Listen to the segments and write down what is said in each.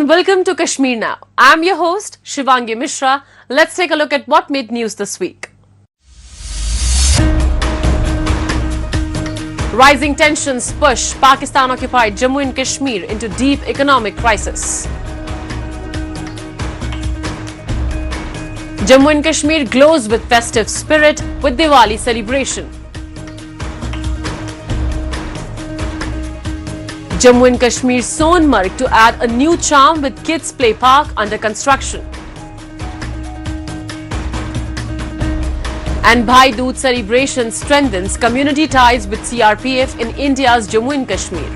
and welcome to Kashmir Now. I'm your host, Shivangi Mishra. Let's take a look at what made news this week. Rising tensions push Pakistan-occupied Jammu and Kashmir into deep economic crisis. Jammu and Kashmir glows with festive spirit with Diwali celebration. Jammu and Kashmir Sonmarg to add a new charm with kids play park under construction. And Bhai Dooj celebration strengthens community ties with CRPF in India's Jammu and Kashmir.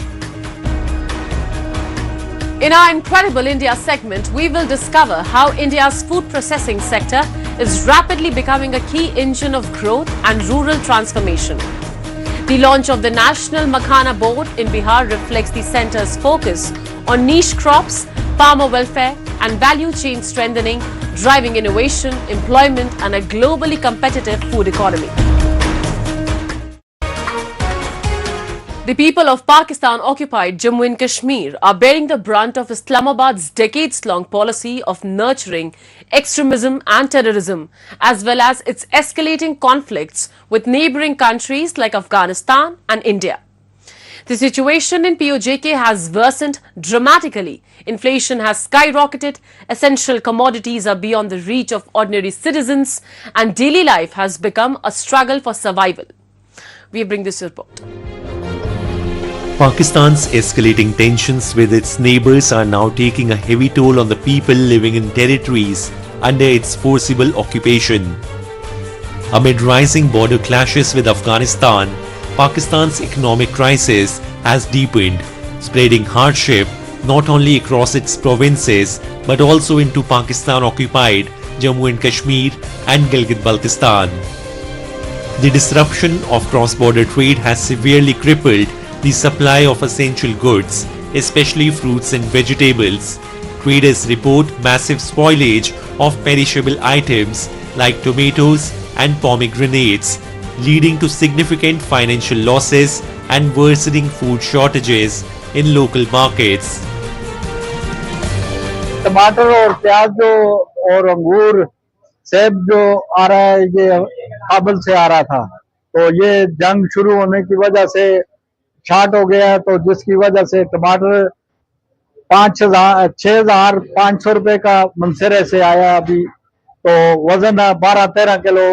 In our Incredible India segment, we will discover how India's food processing sector is rapidly becoming a key engine of growth and rural transformation. The launch of the National Makhana Board in Bihar reflects the centre's focus on niche crops, farmer welfare and value chain strengthening, driving innovation, employment and a globally competitive food economy. The people of Pakistan-occupied Jammu and Kashmir are bearing the brunt of Islamabad's decades-long policy of nurturing extremism and terrorism, as well as its escalating conflicts with neighbouring countries like Afghanistan and India. The situation in POJK has worsened dramatically. Inflation has skyrocketed, essential commodities are beyond the reach of ordinary citizens, and daily life has become a struggle for survival. We bring this report. Pakistan's escalating tensions with its neighbours are now taking a heavy toll on the people living in territories under its forcible occupation. Amid rising border clashes with Afghanistan, Pakistan's economic crisis has deepened, spreading hardship not only across its provinces but also into Pakistan-occupied Jammu and Kashmir and Gilgit-Baltistan. The disruption of cross-border trade has severely crippled the supply of essential goods, especially fruits and vegetables. Traders report massive spoilage of perishable items like tomatoes and pomegranates, leading to significant financial losses and worsening food shortages in local markets. टमाटर और प्याज जो और अंगूर सेब जो आ रहा है ये काबुल से आ रहा था, तो ये जंग शुरू होने की वजह से छाट हो गया, तो जिसकी वजह से टमाटर 6,500 रुपए का मंसेरे से आया अभी, तो वजन 12-13 किलो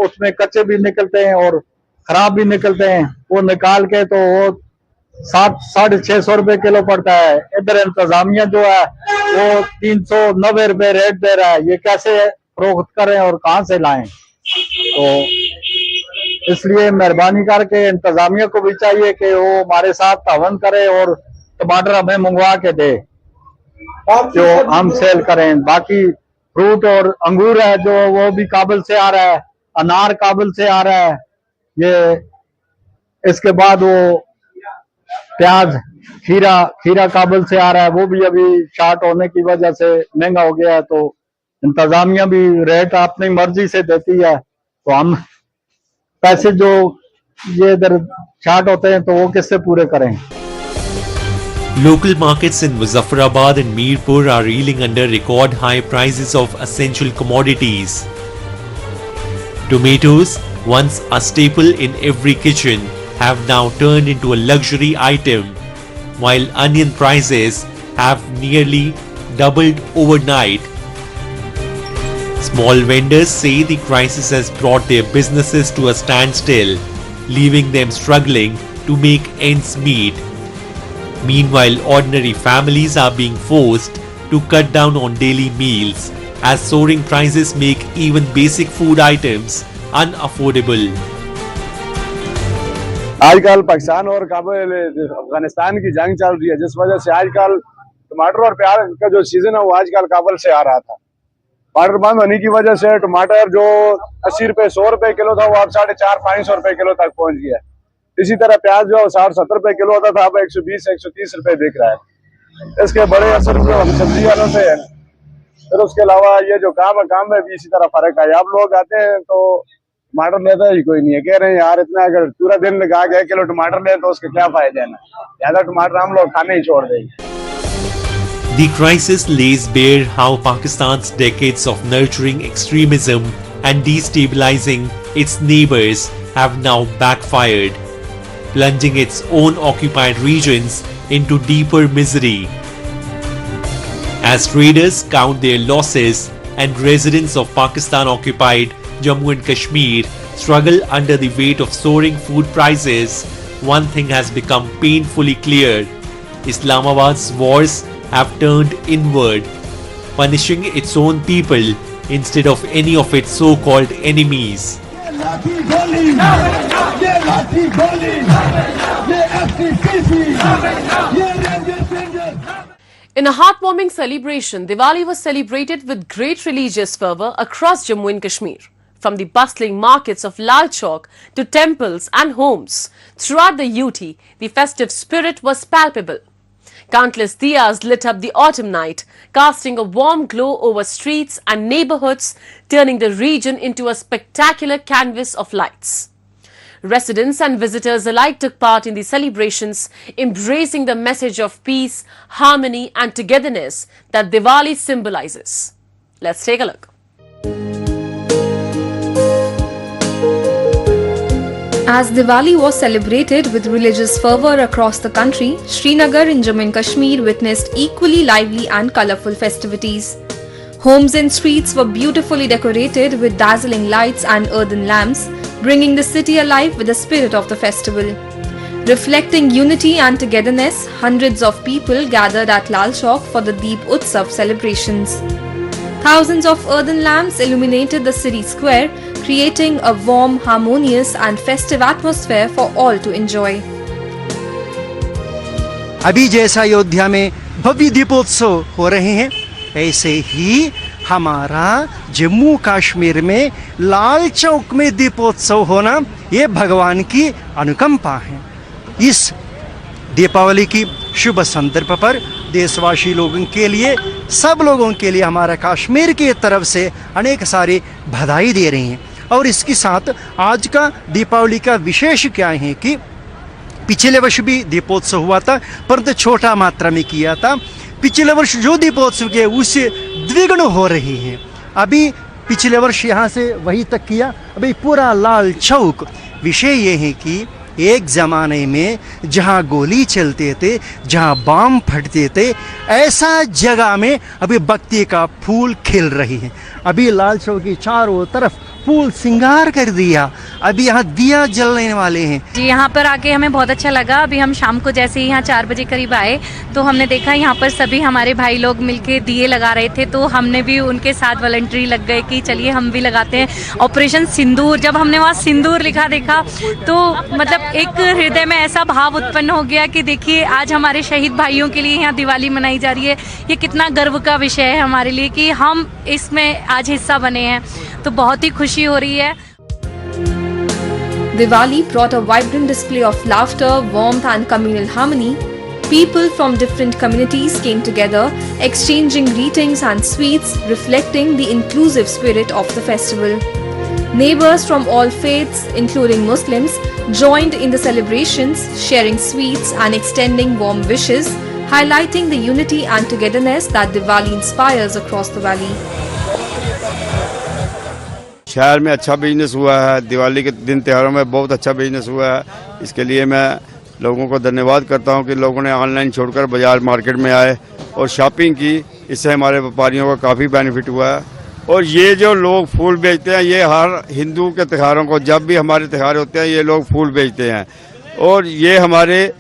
उसमें कच्चे भी निकलते हैं और खराब भी निकलते हैं। वो निकाल के तो वो 700-650 रुपए किलो पड़ता है। इधर इंतजामिया जो है वो 390 रुपए रेट दे रहा है। ये कैसे फरोख्त करें और कहाँ से लाएं? तो इसलिए मेहरबानी करके इंतजामिया को भी चाहिए कि वो हमारे साथ तावन करे और टमाटर हमें मंगवा के दे जो हम सेल करें। बाकी फ्रूट और अंगूर है जो वो भी काबुल से आ रहा है, अनार काबुल से आ रहा है, ये इसके बाद वो प्याज खीरा काबुल से आ रहा है, वो भी अभी शार्ट होने की वजह से महंगा हो गया है। तो इंतजामिया भी रेट अपनी मर्जी से देती है, तो हम पैसे जो ये इधर शार्ट होते हैं तो वो किससे पूरे करें? Local markets in Muzaffarabad and Mirpur are reeling under record high prices of essential commodities. Tomatoes, once a staple in every kitchen, have now turned into a luxury item, while onion prices have nearly doubled overnight. Small vendors say the crisis has brought their businesses to a standstill, leaving them struggling to make ends meet. Meanwhile, ordinary families are being forced to cut down on daily meals as soaring prices make even basic food items unaffordable. आजकल पाकिस्तान और अफगानिस्तान की जंग चल रही है, जिस वजह से आजकल टमाटर और प्याज का जो सीजन है वो आजकल काबुल से आ रहा था। टमाटर बंद होने की वजह से टमाटर जो 80 रुपए 100 रुपए किलो था वो अब 450-500 रुपए किलो तक पहुंच गया। इसी तरह प्याज जो 60-70 रुपए किलो होता था अब 120-130 रुपए दिख रहा है। इसके बड़े असर जो हम सब्जी वालों से है। फिर उसके अलावा ये जो काम है भी इसी तरह फर्क है। अब लोग आते हैं तो टमाटर लेता ही कोई नहीं है, कह रहे हैं यार इतना अगर पूरा दिन लगा के 1 किलो टमाटर ले तो उसके क्या फायदे हैं, ज्यादा टमाटर हम लोग खाने ही छोड़ देंगे। The crisis lays bare how Pakistan's decades of nurturing extremism and destabilizing its neighbors have now backfired, plunging its own occupied regions into deeper misery. As traders count their losses and residents of Pakistan-occupied Jammu and Kashmir struggle under the weight of soaring food prices, one thing has become painfully clear. Islamabad's wars have turned inward, punishing its own people instead of any of its so-called enemies. In a heartwarming celebration, Diwali was celebrated with great religious fervour across Jammu and Kashmir. From the bustling markets of Lal Chowk to temples and homes, throughout the UT, the festive spirit was palpable. Countless diyas lit up the autumn night, casting a warm glow over streets and neighbourhoods, turning the region into a spectacular canvas of lights. Residents and visitors alike took part in the celebrations, embracing the message of peace, harmony and togetherness that Diwali symbolizes. Let's take a look. As Diwali was celebrated with religious fervour across the country, Srinagar in Jammu and Kashmir witnessed equally lively and colourful festivities. Homes and streets were beautifully decorated with dazzling lights and earthen lamps, bringing the city alive with the spirit of the festival. Reflecting unity and togetherness, hundreds of people gathered at Lal Chowk for the Deep Utsav celebrations. Thousands of earthen lamps illuminated the city square, creating a warm, harmonious and festive atmosphere for all to enjoy. अभी जैसा अयोध्या में भव्य दीपोत्सव हो रहे हैं, ऐसे ही हमारा जम्मू कश्मीर में लाल चौक में दीपोत्सव होना ये भगवान की अनुकंपा है। इस दीपावली की शुभ संदर्भ पर देशवासी लोगों के लिए, सब लोगों के लिए हमारा कश्मीर की तरफ से अनेक सारी बधाई दे रही हैं। और इसके साथ आज का दीपावली का विशेष क्या है कि पिछले वर्ष भी दीपोत्सव हुआ था, परंतु छोटा मात्रा में किया था। पिछले वर्ष जो दीपोत्सव किया उससे द्विगुण हो रही है। अभी पिछले वर्ष यहाँ से वहीं तक किया, अभी पूरा लाल चौक। विषय ये है कि एक ज़माने में जहाँ गोली चलते थे, जहाँ बम फटते थे, ऐसा जगह में अभी भक्ति का फूल खिल रही है। अभी लाल चौक की चारों तरफ फूल सिंगार कर दिया, अभी यहाँ दिया जलने वाले हैं। जी, यहाँ पर आके हमें बहुत अच्छा लगा। अभी हम शाम को जैसे ही यहाँ 4 बजे करीब आए तो हमने देखा यहाँ पर सभी हमारे भाई लोग मिलके दिए लगा रहे थे, तो हमने भी उनके साथ वॉलंटरी लग गए कि चलिए हम भी लगाते हैं। ऑपरेशन सिंदूर, जब हमने वहाँ सिंदूर लिखा देखा तो मतलब एक हृदय में ऐसा भाव उत्पन्न हो गया कि देखिए आज हमारे शहीद भाइयों के लिए यहाँ दिवाली मनाई जा रही है। ये कितना गर्व का विषय है हमारे लिए कि हम इसमें आज हिस्सा बने हैं, तो बहुत ही खुशी हो रही है। Diwali brought a vibrant display of laughter, warmth and communal harmony. People from different communities came together, exchanging greetings and sweets, reflecting the inclusive spirit of the festival. Neighbors from all faiths, including Muslims, joined in the celebrations, sharing sweets and extending warm wishes, highlighting the unity and togetherness that Diwali inspires across the valley. शहर में अच्छा business हुआ है, दिवाली के दिन त्योहारों में बहुत अच्छा बिजनेस हुआ है। इसके लिए मैं लोगों को धन्यवाद करता हूं कि लोगों ने ऑनलाइन छोड़कर बाजार मार्केट में आए और शॉपिंग की। इससे हमारे व्यापारियों को काफ़ी बेनिफिट हुआ है। और ये जो लोग फूल बेचते हैं, ये हर हिंदू के त्योहारों को, जब भी हमारे त्यौहार होते हैं, ये लोग फूल बेचते हैं। और ये हमारे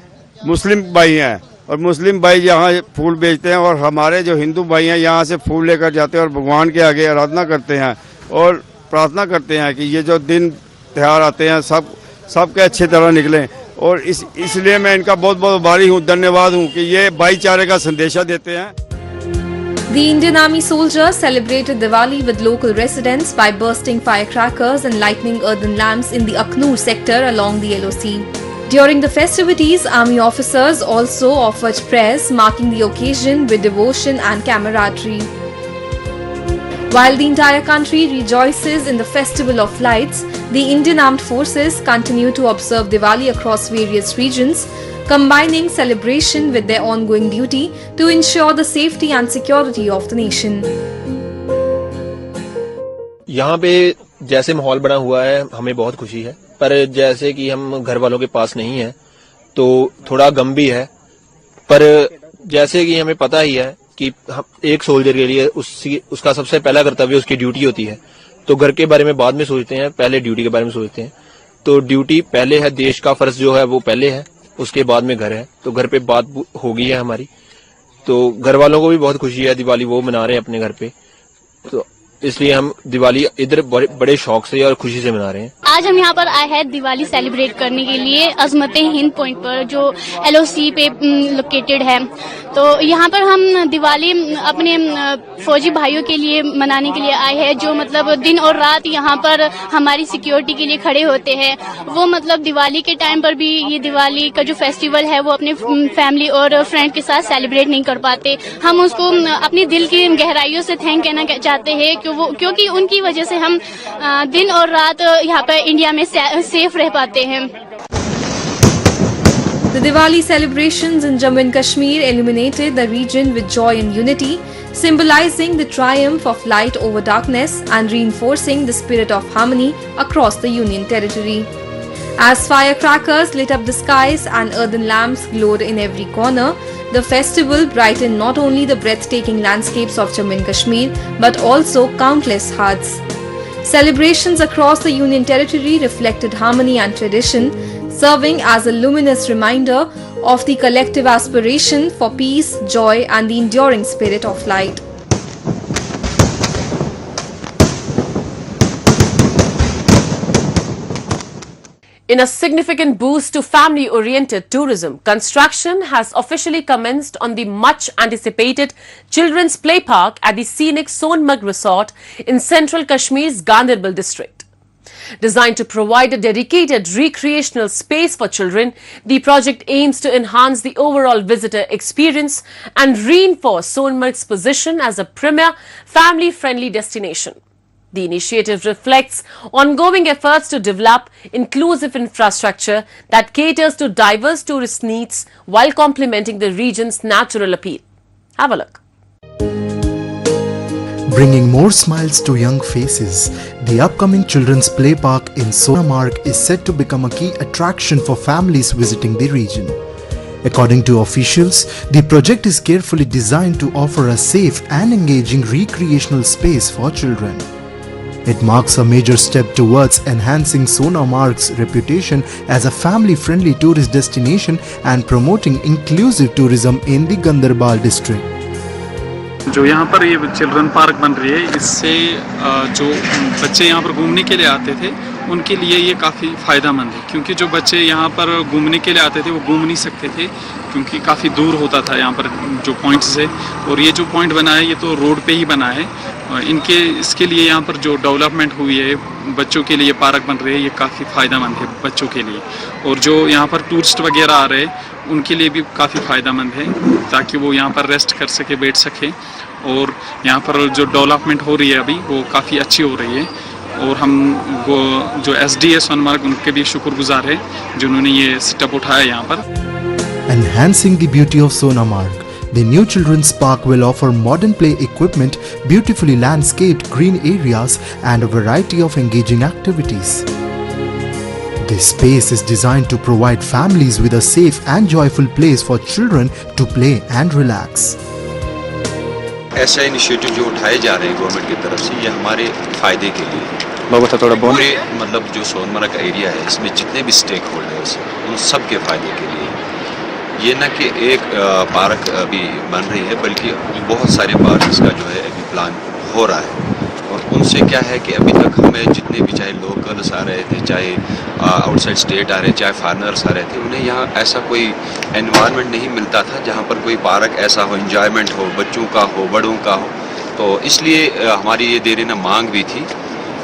मुस्लिम भाई हैं और मुस्लिम भाई यहाँ फूल बेचते हैं, और हमारे जो हिंदू भाई हैं यहाँ से फूल लेकर जाते हैं और भगवान के आगे आराधना करते हैं और प्रार्थना करते हैं कि ये जो दिन त्यौहार आते हैं सबके अच्छी तरह निकलें। और इसलिए मैं इनका बहुत बहुत आभारी हूँ, धन्यवाद हूँ कि ये भाईचारे का संदेशा देते हैं। The Indian Army soldiers celebrated Diwali with local residents by bursting firecrackers and lighting earthen lamps in the Aknoor sector along the LOC. During the festivities, army officers also offered prayers, marking the occasion with devotion and camaraderie. While the entire country rejoices in the festival of lights, the Indian Armed Forces continue to observe Diwali across various regions, combining celebration with their ongoing duty to ensure the safety and security of the nation. यहाँ पे जैसे माहौल बना हुआ है हमें बहुत खुशी है, पर जैसे कि हम घर वालों के पास नहीं है तो थोड़ा गम भी है। पर जैसे कि हमें पता ही है कि हम एक सोल्जर के लिए उसका सबसे पहला कर्तव्य उसकी ड्यूटी होती है, तो घर के बारे में बाद में सोचते हैं, पहले ड्यूटी के बारे में सोचते हैं। तो ड्यूटी पहले है, देश का फर्ज जो है वो पहले है, उसके बाद में घर है। तो घर पे बात होगी है हमारी, तो घर वालों को भी बहुत खुशी है, दिवाली वो मना रहे हैं अपने घर पे, तो इसलिए हम दिवाली इधर बड़े शौक से और खुशी से मना रहे हैं। आज हम यहाँ पर आए हैं दिवाली सेलिब्रेट करने के लिए अजमत हिंद पॉइंट पर, जो LOC पे लोकेटेड है। तो यहाँ पर हम दिवाली अपने फौजी भाइयों के लिए मनाने के लिए आए हैं, जो मतलब दिन और रात यहाँ पर हमारी सिक्योरिटी के लिए खड़े होते हैं। वो मतलब दिवाली के टाइम पर भी ये दिवाली का जो फेस्टिवल है वो अपने फैमिली और फ्रेंड के साथ सेलिब्रेट नहीं कर पाते। हम उसको अपने दिल की गहराइयों से थैंक कहना चाहते हैं क्योंकि उनकी वजह से हम दिन और रात यहाँ पर इंडिया में सेफ रह पाते हैं। The Diwali celebrations in Jammu and Kashmir illuminated the region with joy and unity, symbolizing the triumph of light over darkness and reinforcing the spirit of harmony across the Union territory. As firecrackers lit up the skies and earthen lamps glowed in every corner, the festival brightened not only the breathtaking landscapes of Jammu and Kashmir but also countless hearts. Celebrations across the Union territory reflected harmony and tradition, serving as a luminous reminder of the collective aspiration for peace, joy, and the enduring spirit of light. In a significant boost to family-oriented tourism, construction has officially commenced on the much-anticipated Children's Play Park at the scenic Sonmarg Resort in central Kashmir's Ganderbal district. Designed to provide a dedicated recreational space for children, the project aims to enhance the overall visitor experience and reinforce Sonmarg's position as a premier family-friendly destination. The initiative reflects ongoing efforts to develop inclusive infrastructure that caters to diverse tourist needs while complementing the region's natural appeal. Have a look. Bringing more smiles to young faces, the upcoming Children's Play Park in Sonmarg is set to become a key attraction for families visiting the region. According to officials, the project is carefully designed to offer a safe and engaging recreational space for children. It marks a major step towards enhancing Sonmarg's reputation as a family-friendly tourist destination and promoting inclusive tourism in the Ganderbal district. जो यहाँ पर ये children park बन रही है, इससे जो बच्चे यहाँ पर घूमने के लिए आते थे उनके लिए ये काफ़ी फ़ायदेमंद है, क्योंकि जो बच्चे यहाँ पर घूमने के लिए आते थे वो घूम नहीं सकते थे क्योंकि काफ़ी दूर होता था यहाँ पर जो पॉइंट से। और ये जो पॉइंट बना है ये तो रोड पे ही बना है। इसके लिए यहाँ पर जो डेवलपमेंट हुई है बच्चों के लिए पार्क बन रही है, ये काफ़ी फ़ायदेमंद है बच्चों के लिए। और जो यहाँ पर टूरिस्ट वगैरह आ रहे हैं उनके लिए भी काफ़ी फ़ायदेमंद है, ताकि वो यहाँ पर रेस्ट कर सके, बैठ सके। और यहाँ पर जो डेवलपमेंट हो रही है अभी वो काफ़ी अच्छी हो रही है। और हम वो जो SDA सोनमार्ग उनके भी शुक्रगुजार हैं जिन्होंने ये स्टेप उठाया यहाँ पर। Enhancing the beauty of Sonmarg, the new children's park will offer modern play equipment, beautifully landscaped green areas and a variety of engaging activities. This space is designed to provide families with a safe and joyful place for children to play and relax. ऐसा initiative जो उठाए जा रहे हैं government की तरफ से, ये हमारे फ़ायदे के लिए पूरे मतलब जो सोनमर्ग का एरिया है इसमें जितने भी स्टेक होल्डर्स हैं उन सब के फ़ायदे के लिए। ये न कि एक पार्क अभी बन रही है, बल्कि बहुत सारे पार्क्स का जो है अभी प्लान हो रहा है। और उनसे क्या है कि अभी तक हमें जितने भी चाहे लोकल्स आ रहे थे, चाहे आउटसाइड स्टेट आ रहे, चाहे फॉरेनर्स आ रहे थे, उन्हें यहाँ ऐसा कोई एनवायरनमेंट नहीं मिलता था जहाँ पर कोई पार्क ऐसा हो, एंजॉयमेंट हो, बच्चों का हो, बड़ों का हो। तो इसलिए हमारी ये देर न मांग भी थी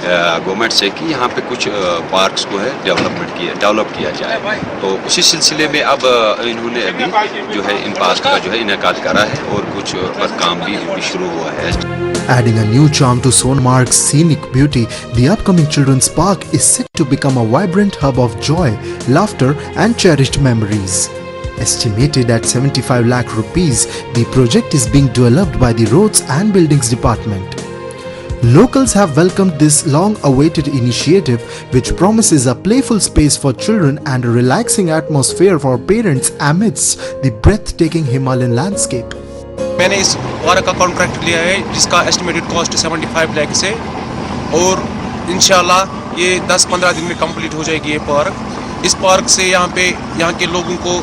गवर्नमेंट से कि यहाँ पे कुछ पार्क्स को है डेवलप किया जाए। तो उसी सिलसिले में अब इन्होंने अभी जो है इन पार्क का जो है इनेकाद करा है और कुछ पर काम भी शुरू हुआ है। Adding a new charm to Sonmarg's scenic beauty, the upcoming children's park is set to become a vibrant hub of joy, laughter and cherished memories. Estimated at 75 lakh rupees, the project is being developed by the Roads and Buildings Department. Locals have welcomed this long-awaited initiative, which promises a playful space for children and a relaxing atmosphere for parents amidst the breathtaking Himalayan landscape. मैंने इस park का contract लिया है जिसका estimated cost 75 lakh से, और इंशाल्लाह ये 10-15 दिन में कंप्लीट हो जाएगी ये पार्क। इस पार्क से यहाँ के लोगों को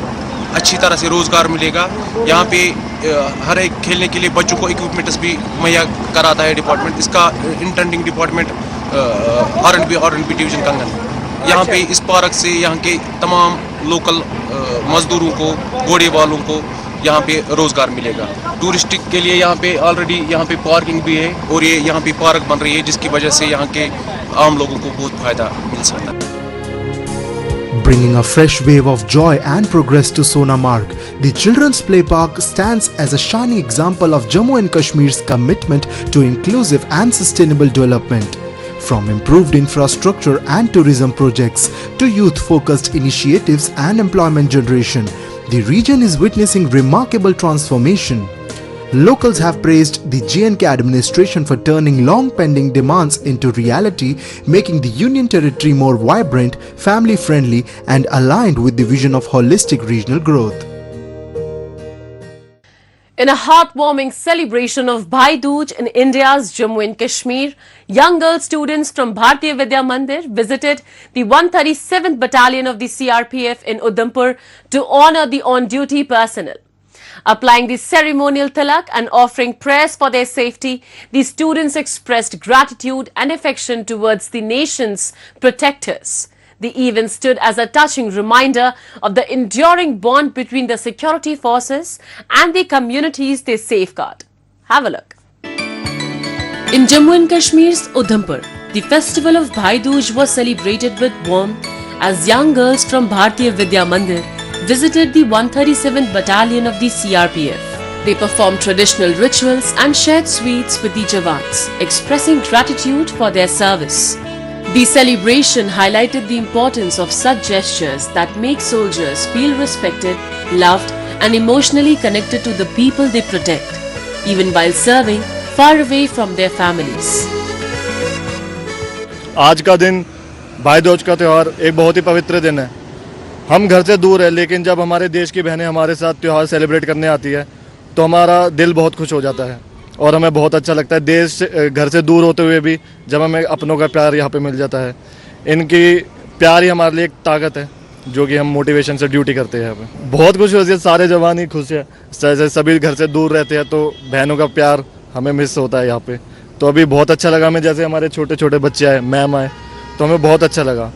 अच्छी तरह से रोज़गार मिलेगा। यहाँ पे हर एक खेलने के लिए बच्चों को इक्विपमेंट्स भी मुहैया कराता है डिपार्टमेंट। इसका इंटेंडिंग डिपार्टमेंट R&B डिवीज़न कंगन। यहाँ पे इस पार्क से यहाँ के तमाम लोकल मजदूरों को, घोड़े वालों को यहाँ पे रोज़गार मिलेगा। टूरिस्टिक के लिए यहाँ पे ऑलरेडी यहाँ पे पार्किंग भी है और ये यहाँ पे पार्क बन रही है जिसकी वजह से यहाँ के आम लोगों को बहुत फ़ायदा मिल सकता है। Bringing a fresh wave of joy and progress to Sonamarg, the Children's Play Park stands as a shining example of Jammu and Kashmir's commitment to inclusive and sustainable development. From improved infrastructure and tourism projects to youth-focused initiatives and employment generation, the region is witnessing remarkable transformation. Locals have praised the J&K administration for turning long-pending demands into reality, making the Union Territory more vibrant, family-friendly and aligned with the vision of holistic regional growth. In a heartwarming celebration of Bhai Dooj in India's Jammu and Kashmir, young girl students from Bharatiya Vidya Mandir visited the 137th Battalion of the CRPF in Udhampur to honour the on-duty personnel. Applying the ceremonial tilak and offering prayers for their safety, the students expressed gratitude and affection towards the nation's protectors. The event stood as a touching reminder of the enduring bond between the security forces and the communities they safeguard. Have a look. In Jammu and Kashmir's Udhampur, the festival of Bhai Dooj was celebrated with warmth as young girls from Bharatiya Vidya Mandir visited the 137th Battalion of the CRPF. They performed traditional rituals and shared sweets with the Jawans, expressing gratitude for their service. The celebration highlighted the importance of such gestures that make soldiers feel respected, loved and emotionally connected to the people they protect, even while serving far away from their families. आज का दिन भाई दूज का त्यौहार एक बहुत ही पवित्र दिन है। हम घर से दूर है, लेकिन जब हमारे देश की बहनें हमारे साथ त्यौहार सेलिब्रेट करने आती है तो हमारा दिल बहुत खुश हो जाता है और हमें बहुत अच्छा लगता है। देश घर से दूर होते हुए भी जब हमें अपनों का प्यार यहाँ पे मिल जाता है, इनकी प्यार ही हमारे लिए एक ताकत है जो कि हम मोटिवेशन से ड्यूटी करते हैं। यहाँ पे बहुत खुशी होती है, सारे जवान ही खुश है। जैसे सभी घर से दूर रहते हैं तो बहनों का प्यार हमें मिस होता है यहाँ पे। तो अभी बहुत अच्छा लगा हमें, जैसे हमारे छोटे छोटे बच्चे आए, मैम आए, तो हमें बहुत अच्छा लगा।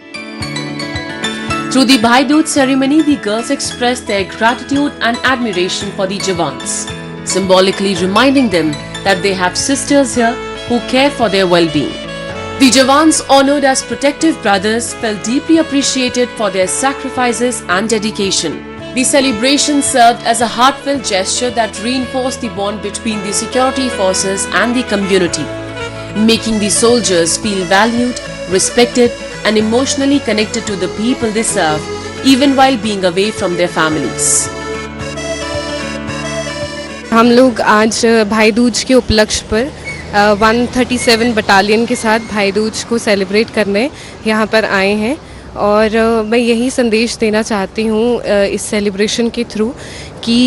Through the Bhai Dooj ceremony, the girls expressed their gratitude and admiration for the Jawans, symbolically reminding them that they have sisters here who care for their well-being. The Jawans, honoured as protective brothers, felt deeply appreciated for their sacrifices and dedication. The celebration served as a heartfelt gesture that reinforced the bond between the security forces and the community, making the soldiers feel valued, respected and emotionally connected to the people they serve, even while being away from their families. हम लोग आज भाई दूज के उपलक्ष्य पर 137 battalion के साथ भाई दूज को सेलिब्रेट करने यहाँ पर आए हैं और मैं यही संदेश देना चाहती हूँ इस सेलिब्रेशन के थ्रू कि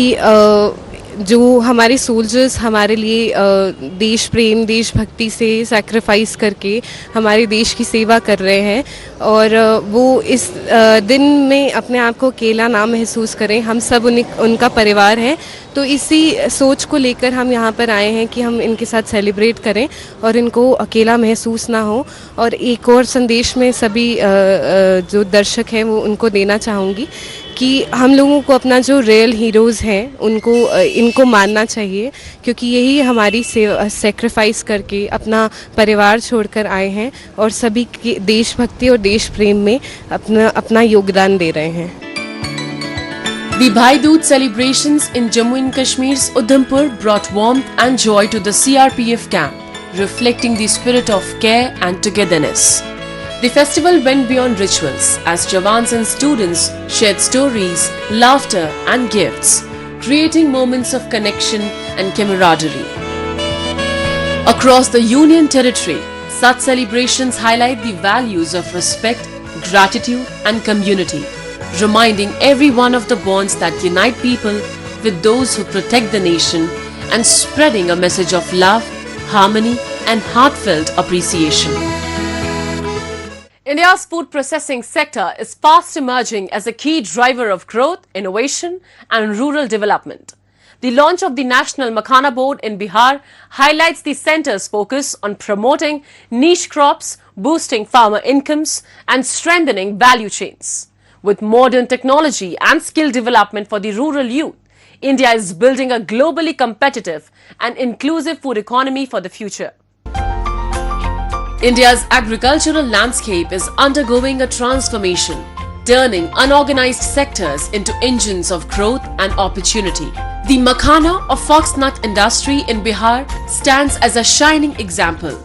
जो हमारे सोल्जर्स हमारे लिए देश प्रेम देशभक्ति से सैक्रिफाइस करके हमारे देश की सेवा कर रहे हैं और वो इस दिन में अपने आप को अकेला ना महसूस करें। हम सब उनका परिवार हैं, तो इसी सोच को लेकर हम यहाँ पर आए हैं कि हम इनके साथ सेलिब्रेट करें और इनको अकेला महसूस ना हो। और एक और संदेश में सभी जो दर्शक हैं वो उनको देना चाहूँगी कि हम लोगों को अपना जो रियल हीरोज़ हैं इनको मानना चाहिए, क्योंकि यही हमारी सेक्रीफाइस करके अपना परिवार छोड़कर आए हैं और सभी की देशभक्ति और देश प्रेम में अपना योगदान दे रहे हैं। The Bhai Dooj celebrations in Jammu and Kashmir's Udhampur brought warmth and joy to the CRPF camp, reflecting the spirit of care and togetherness. The festival went beyond rituals as jawans and students shared stories, laughter and gifts, creating moments of connection and camaraderie. Across the Union Territory, such celebrations highlight the values of respect, gratitude and community, reminding everyone of the bonds that unite people with those who protect the nation and spreading a message of love, harmony and heartfelt appreciation. India's food processing sector is fast emerging as a key driver of growth, innovation and rural development. The launch of the National Makhana Board in Bihar highlights the centre's focus on promoting niche crops, boosting farmer incomes and strengthening value chains. With modern technology and skill development for the rural youth, India is building a globally competitive and inclusive food economy for the future. India's agricultural landscape is undergoing a transformation, turning unorganized sectors into engines of growth and opportunity. The makhana or foxnut industry in Bihar stands as a shining example.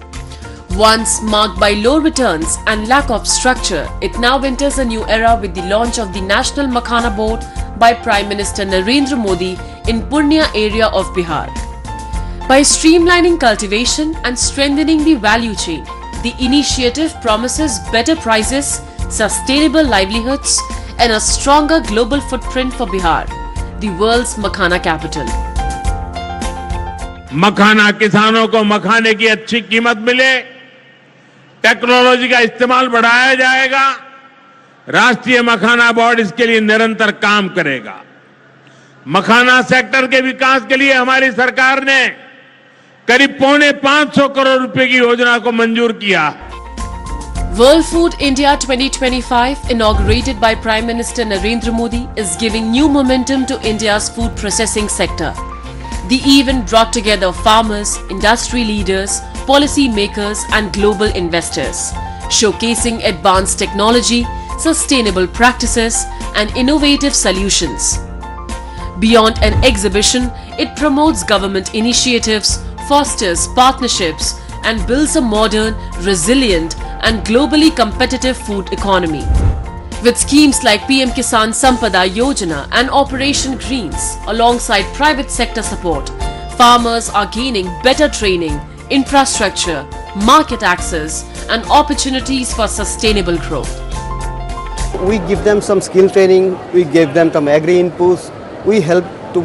Once marked by low returns and lack of structure, it now enters a new era with the launch of the National Makhana Board by Prime Minister Narendra Modi in Purnia area of Bihar. By streamlining cultivation and strengthening the value chain, the initiative promises better prices, sustainable livelihoods and a stronger global footprint for Bihar, the world's makhana capital. मखाना किसानों को मखाने की अच्छी कीमत मिले, technology का इस्तेमाल बढ़ाया जाएगा। राष्ट्रीय मखाना बोर्ड इसके लिए निरंतर काम करेगा। मखाना सेक्टर के विकास के लिए हमारी सरकार ने करीब 550 करोड़ रुपए की योजना को मंजूर किया। World Food India 2025, inaugurated by Prime Minister Narendra Modi, is giving new momentum to India's food processing sector. The event brought together farmers, industry leaders, policy makers and global investors, showcasing advanced technology, sustainable practices and innovative solutions. Beyond an exhibition, it promotes government initiatives, fosters partnerships and builds a modern, resilient and globally competitive food economy. With schemes like PM Kisan Sampada Yojana and Operation Greens alongside private sector support, farmers are gaining better training, infrastructure, market access and opportunities for sustainable growth. We give them some skill training, we give them some agri inputs, we help to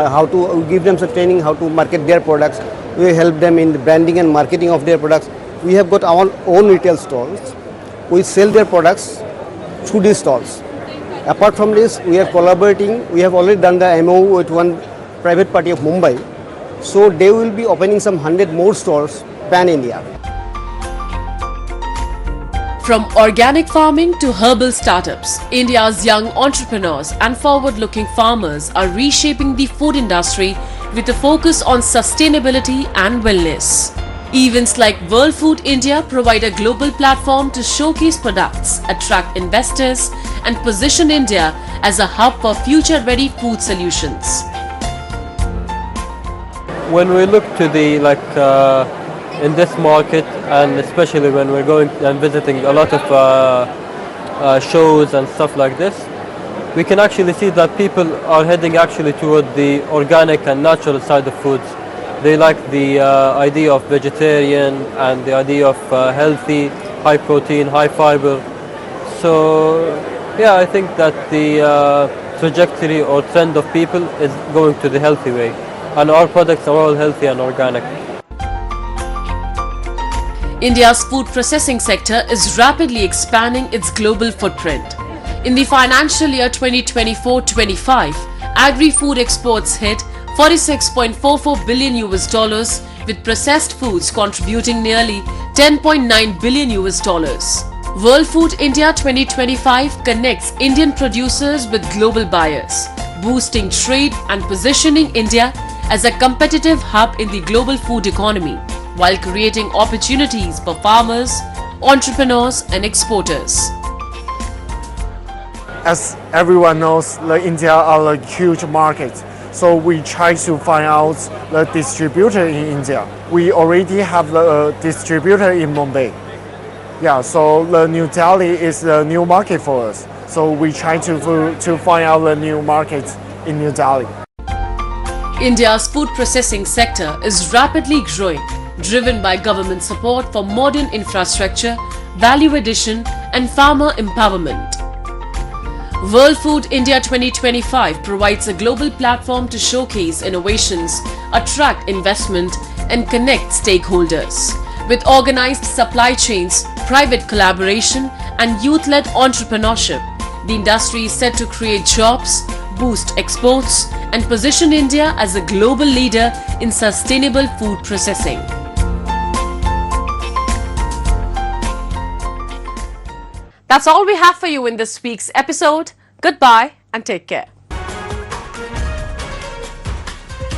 how to give them some training how to market their products. We help them in the branding and marketing of their products. We have got our own retail stalls. We sell their products through these stalls. Apart from this, we are collaborating. We have already done the MOU with one private party of Mumbai. So they will be opening some 100 more stores pan-India. From organic farming to herbal startups, India's young entrepreneurs and forward-looking farmers are reshaping the food industry with a focus on sustainability and wellness. Events like World Food India provide a global platform to showcase products, attract investors and position India as a hub for future-ready food solutions. When we look to the in this market, and especially when we're going and visiting a lot of shows and stuff like this, we can actually see that people are heading actually toward the organic and natural side of foods. They like the idea of vegetarian and the idea of healthy, high protein, high fiber. So yeah, I think that the trajectory or trend of people is going to the healthy way, and our products are all healthy and organic. India's food processing sector is rapidly expanding its global footprint. In the financial year 2024-25, agri-food exports hit $46.44 billion with processed foods contributing nearly $10.9 billion. World Food India 2025 connects Indian producers with global buyers, boosting trade and positioning India as a competitive hub in the global food economy, while creating opportunities for farmers, entrepreneurs and exporters. As everyone knows, India are a huge market. So we try to find out the distributor in India. We already have a distributor in Mumbai. Yeah, so the New Delhi is the new market for us. So we try to find out the new markets in New Delhi. India's food processing sector is rapidly growing, driven by government support for modern infrastructure, value addition and farmer empowerment. World Food India 2025 provides a global platform to showcase innovations, attract investment and connect stakeholders. With organized supply chains, private collaboration and youth-led entrepreneurship, the industry is set to create jobs, boost exports and position India as a global leader in sustainable food processing. That's all we have for you in this week's episode. Goodbye and take care.